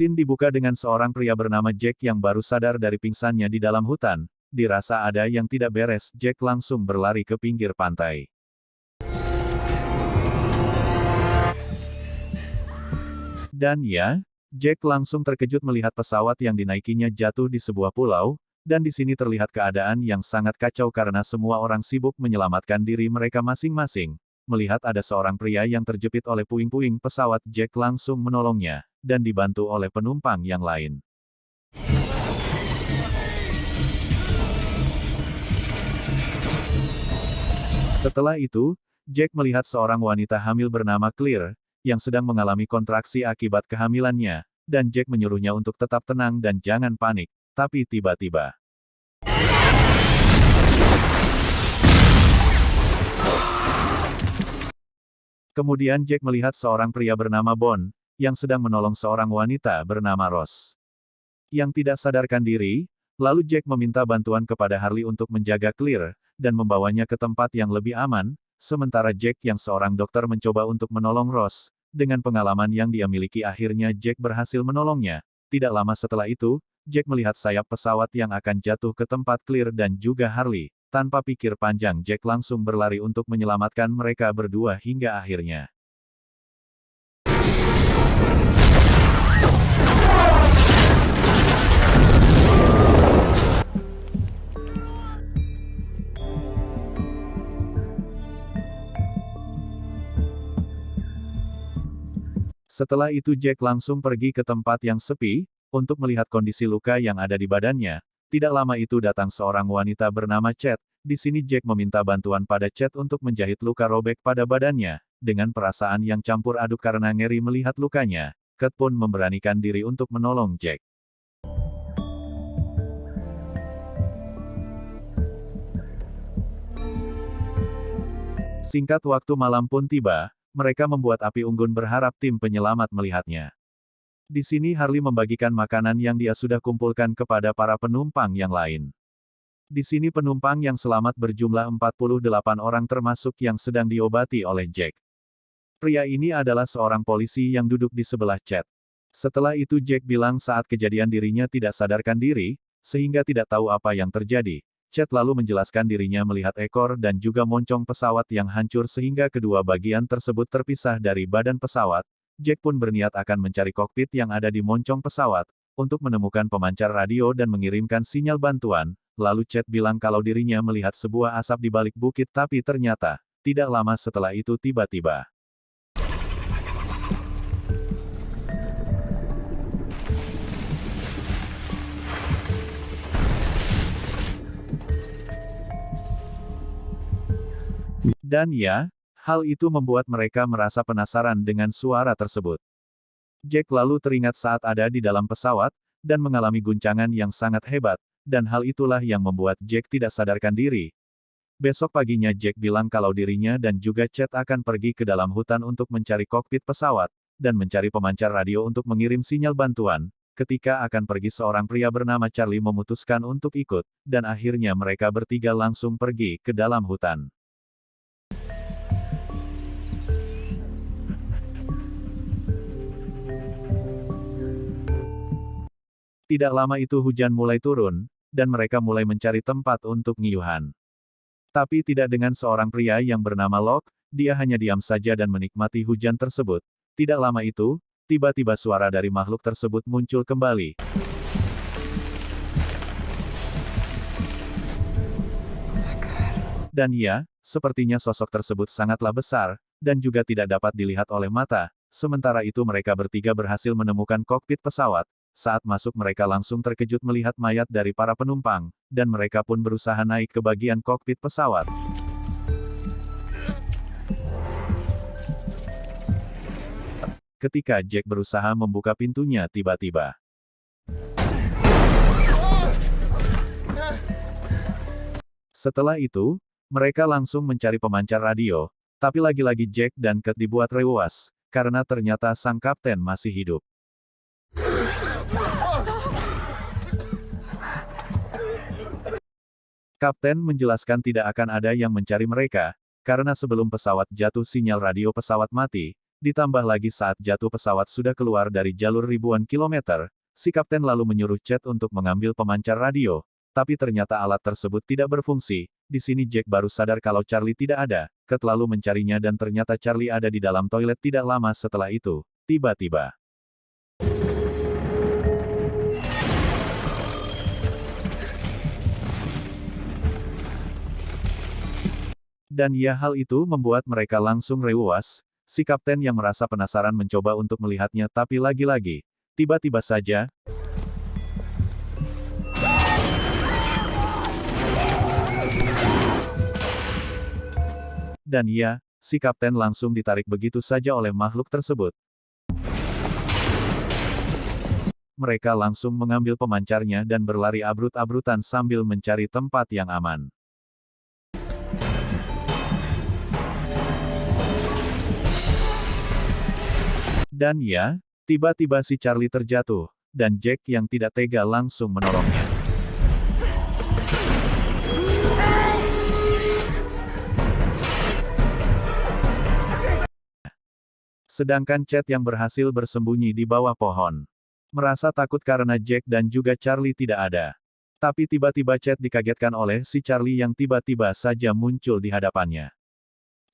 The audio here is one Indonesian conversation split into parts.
Scene dibuka dengan seorang pria bernama Jack yang baru sadar dari pingsannya di dalam hutan. Dirasa ada yang tidak beres, Jack langsung berlari ke pinggir pantai. Dan ya, Jack langsung terkejut melihat pesawat yang dinaikinya jatuh di sebuah pulau, dan di sini terlihat keadaan yang sangat kacau karena semua orang sibuk menyelamatkan diri mereka masing-masing. Melihat ada seorang pria yang terjepit oleh puing-puing pesawat, Jack langsung menolongnya, dan dibantu oleh penumpang yang lain. Setelah itu, Jack melihat seorang wanita hamil bernama Claire, yang sedang mengalami kontraksi akibat kehamilannya, dan Jack menyuruhnya untuk tetap tenang dan jangan panik, tapi tiba-tiba. Kemudian Jack melihat seorang pria bernama Bond, yang sedang menolong seorang wanita bernama Rose, yang tidak sadarkan diri. Lalu Jack meminta bantuan kepada Harley untuk menjaga Claire, dan membawanya ke tempat yang lebih aman, sementara Jack yang seorang dokter mencoba untuk menolong Rose. Dengan pengalaman yang dia miliki akhirnya Jack berhasil menolongnya. Tidak lama setelah itu, Jack melihat sayap pesawat yang akan jatuh ke tempat Claire dan juga Harley. Tanpa pikir panjang Jack langsung berlari untuk menyelamatkan mereka berdua hingga akhirnya. Setelah itu Jack langsung pergi ke tempat yang sepi, untuk melihat kondisi luka yang ada di badannya. Tidak lama itu datang seorang wanita bernama Chet. Di sini Jack meminta bantuan pada Chet untuk menjahit luka robek pada badannya. Dengan perasaan yang campur aduk karena ngeri melihat lukanya, Chet pun memberanikan diri untuk menolong Jack. Singkat waktu malam pun tiba. Mereka membuat api unggun berharap tim penyelamat melihatnya. Di sini Harley membagikan makanan yang dia sudah kumpulkan kepada para penumpang yang lain. Di sini penumpang yang selamat berjumlah 48 orang termasuk yang sedang diobati oleh Jack. Pria ini adalah seorang polisi yang duduk di sebelah Chet. Setelah itu Jack bilang saat kejadian dirinya tidak sadarkan diri, sehingga tidak tahu apa yang terjadi. Chet lalu menjelaskan dirinya melihat ekor dan juga moncong pesawat yang hancur sehingga kedua bagian tersebut terpisah dari badan pesawat. Jack pun berniat akan mencari kokpit yang ada di moncong pesawat, untuk menemukan pemancar radio dan mengirimkan sinyal bantuan. Lalu Chet bilang kalau dirinya melihat sebuah asap di balik bukit tapi ternyata, tidak lama setelah itu tiba-tiba. Dan ya, hal itu membuat mereka merasa penasaran dengan suara tersebut. Jack lalu teringat saat ada di dalam pesawat, dan mengalami guncangan yang sangat hebat, dan hal itulah yang membuat Jack tidak sadarkan diri. Besok paginya Jack bilang kalau dirinya dan juga Chet akan pergi ke dalam hutan untuk mencari kokpit pesawat, dan mencari pemancar radio untuk mengirim sinyal bantuan. Ketika akan pergi seorang pria bernama Charlie memutuskan untuk ikut, dan akhirnya mereka bertiga langsung pergi ke dalam hutan. Tidak lama itu hujan mulai turun, dan mereka mulai mencari tempat untuk ngiyuhan. Tapi tidak dengan seorang pria yang bernama Locke, dia hanya diam saja dan menikmati hujan tersebut. Tidak lama itu, tiba-tiba suara dari makhluk tersebut muncul kembali. Dan ya, sepertinya sosok tersebut sangatlah besar, dan juga tidak dapat dilihat oleh mata. Sementara itu mereka bertiga berhasil menemukan kokpit pesawat. Saat masuk mereka langsung terkejut melihat mayat dari para penumpang, dan mereka pun berusaha naik ke bagian kokpit pesawat. Ketika Jack berusaha membuka pintunya tiba-tiba. Setelah itu, mereka langsung mencari pemancar radio, tapi lagi-lagi Jack dan Chet dibuat rewel, karena ternyata sang kapten masih hidup. Kapten menjelaskan tidak akan ada yang mencari mereka, karena sebelum pesawat jatuh sinyal radio pesawat mati, Ditambah lagi saat jatuh pesawat sudah keluar dari jalur ribuan kilometer, si kapten lalu menyuruh Chet untuk mengambil pemancar radio, tapi ternyata alat tersebut tidak berfungsi. Di sini Jack baru sadar kalau Charlie tidak ada, Ket lalu mencarinya dan ternyata Charlie ada di dalam toilet tidak lama setelah itu. Tiba-tiba. Dan ya hal itu membuat mereka langsung rewuas, si kapten yang merasa penasaran mencoba untuk melihatnya tapi lagi-lagi, tiba-tiba saja, dan ya, si kapten langsung ditarik begitu saja oleh makhluk tersebut. Mereka langsung mengambil pemancarnya dan berlari abrut-abrutan sambil mencari tempat yang aman. Dan ya, tiba-tiba si Charlie terjatuh, dan Jack yang tidak tega langsung menolongnya. Sedangkan Chet yang berhasil bersembunyi di bawah pohon. Merasa takut karena Jack dan juga Charlie tidak ada. Tapi tiba-tiba Chet dikagetkan oleh si Charlie yang tiba-tiba saja muncul di hadapannya.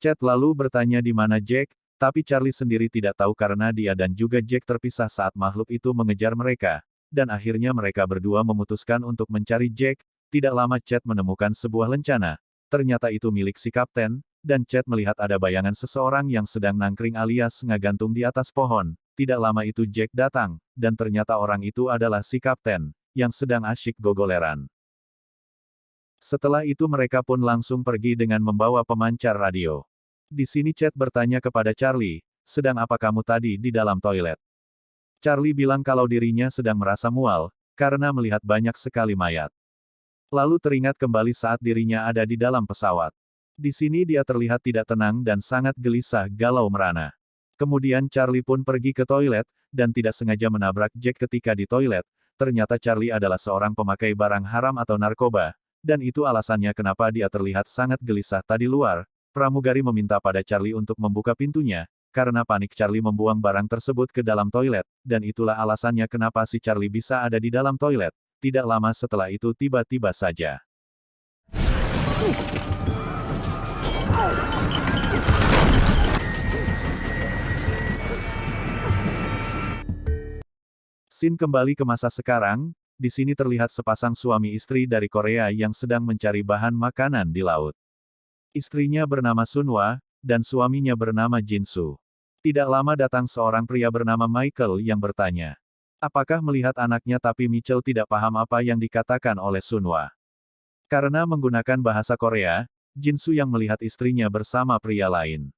Chet lalu bertanya di mana Jack, tapi Charlie sendiri tidak tahu karena dia dan juga Jack terpisah saat makhluk itu mengejar mereka, dan akhirnya mereka berdua memutuskan untuk mencari Jack. Tidak lama Chet menemukan sebuah lencana, ternyata itu milik si kapten, dan Chet melihat ada bayangan seseorang yang sedang nangkring alias ngagantung di atas pohon. Tidak lama itu Jack datang, dan ternyata orang itu adalah si kapten, yang sedang asyik gogoleran. Setelah itu mereka pun langsung pergi dengan membawa pemancar radio. Di sini Chet bertanya kepada Charlie, sedang apa kamu tadi di dalam toilet? Charlie bilang kalau dirinya sedang merasa mual, karena melihat banyak sekali mayat. Lalu teringat kembali saat dirinya ada di dalam pesawat. Di sini dia terlihat tidak tenang dan sangat gelisah galau merana. Kemudian Charlie pun pergi ke toilet, dan tidak sengaja menabrak Jack ketika di toilet. Ternyata Charlie adalah seorang pemakai barang haram atau narkoba, dan itu alasannya kenapa dia terlihat sangat gelisah tadi luar. Pramugari meminta pada Charlie untuk membuka pintunya, karena panik Charlie membuang barang tersebut ke dalam toilet, dan itulah alasannya kenapa si Charlie bisa ada di dalam toilet. Tidak lama setelah itu tiba-tiba saja. Scene kembali ke masa sekarang, di sini terlihat sepasang suami istri dari Korea yang sedang mencari bahan makanan di laut. Istrinya bernama Sunwa, dan suaminya bernama Jinsu. Tidak lama datang seorang pria bernama Michael yang bertanya. Apakah melihat anaknya tapi Michael tidak paham apa yang dikatakan oleh Sunwa. Karena menggunakan bahasa Korea, Jinsu yang melihat istrinya bersama pria lain.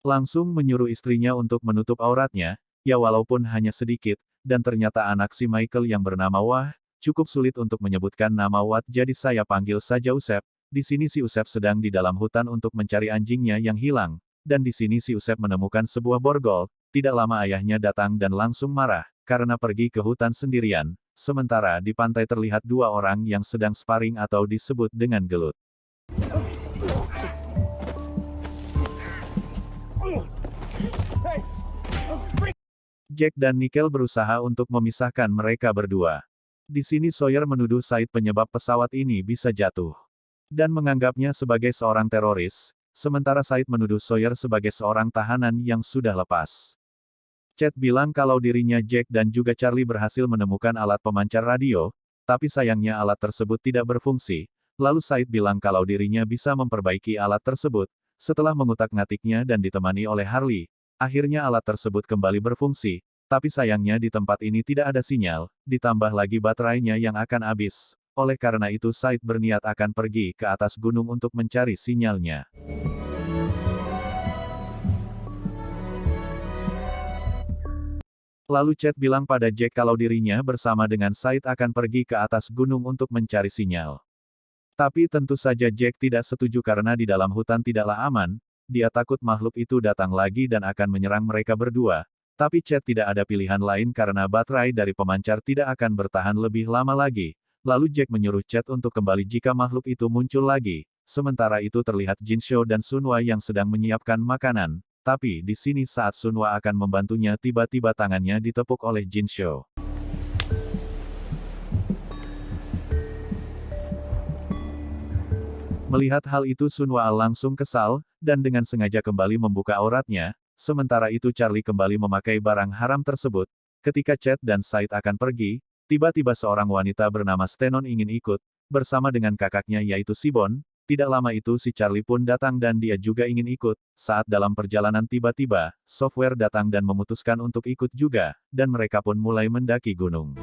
Langsung menyuruh istrinya untuk menutup auratnya, ya walaupun hanya sedikit, dan ternyata anak si Michael yang bernama Wah, cukup sulit untuk menyebutkan nama Wat jadi saya panggil saja Usep. Di sini si Usep sedang di dalam hutan untuk mencari anjingnya yang hilang, dan di sini si Usep menemukan sebuah borgol. Tidak lama ayahnya datang dan langsung marah, karena pergi ke hutan sendirian, sementara di pantai terlihat dua orang yang sedang sparring atau disebut dengan gelut. Jack dan Nickel berusaha untuk memisahkan mereka berdua. Di sini Sawyer menuduh Said penyebab pesawat ini bisa jatuh. Dan menganggapnya sebagai seorang teroris, sementara Said menuduh Sawyer sebagai seorang tahanan yang sudah lepas. Chet bilang kalau dirinya Jack dan juga Charlie berhasil menemukan alat pemancar radio, tapi sayangnya alat tersebut tidak berfungsi. Lalu Said bilang kalau dirinya bisa memperbaiki alat tersebut, setelah mengutak-ngatiknya dan ditemani oleh Harley, akhirnya alat tersebut kembali berfungsi, tapi sayangnya di tempat ini tidak ada sinyal, ditambah lagi baterainya yang akan habis. Oleh karena itu Said berniat akan pergi ke atas gunung untuk mencari sinyalnya. Lalu Chet bilang pada Jack kalau dirinya bersama dengan Said akan pergi ke atas gunung untuk mencari sinyal. Tapi tentu saja Jack tidak setuju karena di dalam hutan tidaklah aman, dia takut makhluk itu datang lagi dan akan menyerang mereka berdua. Tapi Chet tidak ada pilihan lain karena baterai dari pemancar tidak akan bertahan lebih lama lagi. Lalu Jack menyuruh Chet untuk kembali jika makhluk itu muncul lagi. Sementara itu terlihat Jinsho dan Sunwa yang sedang menyiapkan makanan. tapi di sini saat Sunwa akan membantunya tiba-tiba tangannya ditepuk oleh Jinsho. Melihat hal itu Sunwa langsung kesal, dan dengan sengaja kembali membuka auratnya, sementara itu Charlie kembali memakai barang haram tersebut. Ketika Chet dan Said akan pergi, tiba-tiba seorang wanita bernama Stenon ingin ikut, bersama dengan kakaknya yaitu Sibon. Tidak lama itu si Charlie pun datang dan dia juga ingin ikut. Saat dalam perjalanan tiba-tiba, Software datang dan memutuskan untuk ikut juga, dan mereka pun mulai mendaki gunung.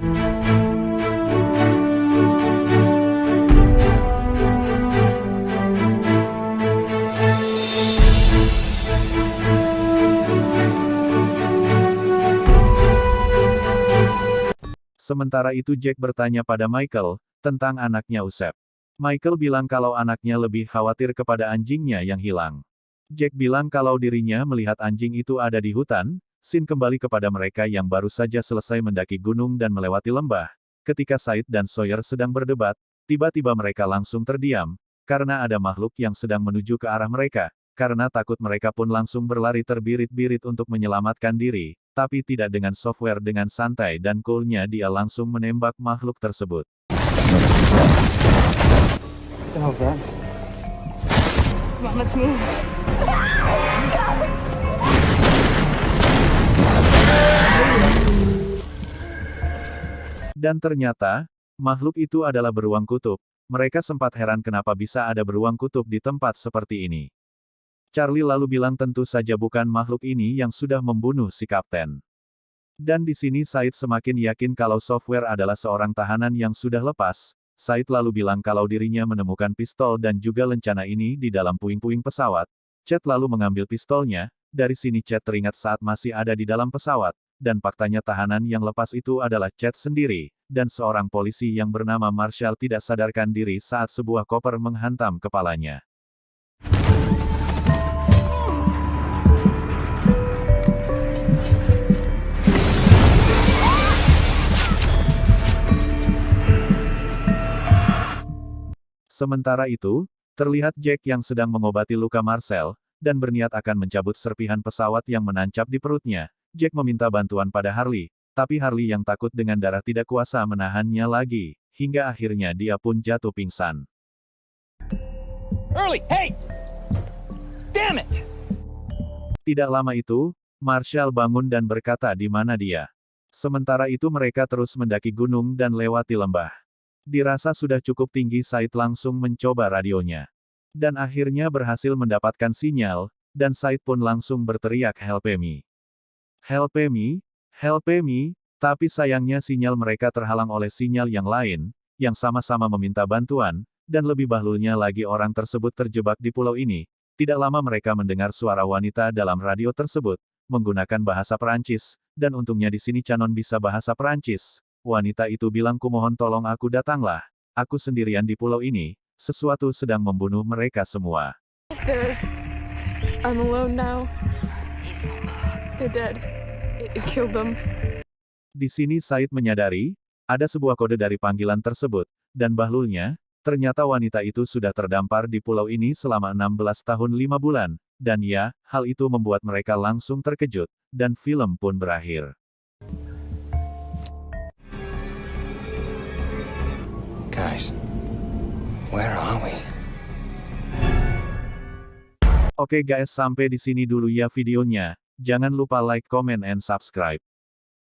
Sementara itu Jack bertanya pada Michael, tentang anaknya Usep. Michael bilang kalau anaknya lebih khawatir kepada anjingnya yang hilang. Jack bilang kalau dirinya melihat anjing itu ada di hutan. Scene kembali kepada mereka yang baru saja selesai mendaki gunung dan melewati lembah. Ketika Said dan Sawyer sedang berdebat, tiba-tiba mereka langsung terdiam, karena ada makhluk yang sedang menuju ke arah mereka. Karena takut mereka pun langsung berlari terbirit-birit untuk menyelamatkan diri, tapi tidak dengan Software dengan santai dan cool-nya dia langsung menembak makhluk tersebut. What the hell's that? Come on, let's move. Dan ternyata, makhluk itu adalah beruang kutub. Mereka sempat heran kenapa bisa ada beruang kutub di tempat seperti ini. Charlie lalu bilang tentu saja bukan makhluk ini yang sudah membunuh si kapten. Dan di sini Said semakin yakin kalau Software adalah seorang tahanan yang sudah lepas. Said lalu bilang kalau dirinya menemukan pistol dan juga lencana ini di dalam puing-puing pesawat. Chet lalu mengambil pistolnya, dari sini Chet teringat saat masih ada di dalam pesawat, dan faktanya tahanan yang lepas itu adalah Chet sendiri, dan seorang polisi yang bernama Marshall tidak sadarkan diri saat sebuah koper menghantam kepalanya. Sementara itu, terlihat Jack yang sedang mengobati luka Marcel, dan berniat akan mencabut serpihan pesawat yang menancap di perutnya. Jack meminta bantuan pada Harley, tapi Harley yang takut dengan darah tidak kuasa menahannya lagi, hingga akhirnya dia pun jatuh pingsan. Early, hey! Damn it! Tidak lama itu, Marshall bangun dan berkata di mana dia. Sementara itu mereka terus mendaki gunung dan lewati lembah. Dirasa sudah cukup tinggi Said langsung mencoba radionya. Dan akhirnya berhasil mendapatkan sinyal, dan Said pun langsung berteriak help me. Help me, help me, tapi sayangnya sinyal mereka terhalang oleh sinyal yang lain, yang sama-sama meminta bantuan, dan lebih bahlulnya lagi orang tersebut terjebak di pulau ini. Tidak lama mereka mendengar suara wanita dalam radio tersebut, menggunakan bahasa Perancis, dan untungnya di sini Canon bisa bahasa Perancis. Wanita itu bilang kumohon tolong aku datanglah, aku sendirian di pulau ini, sesuatu sedang membunuh mereka semua. I'm alone now. They're dead. It killed them. Di sini Said menyadari, ada sebuah kode dari panggilan tersebut, dan bahlulnya, ternyata wanita itu sudah terdampar di pulau ini selama 16 tahun 5 bulan, dan ya, hal itu membuat mereka langsung terkejut, dan film pun berakhir. Guys, where are we? Oke guys, sampai di sini dulu ya videonya. Jangan lupa like, comment, and subscribe.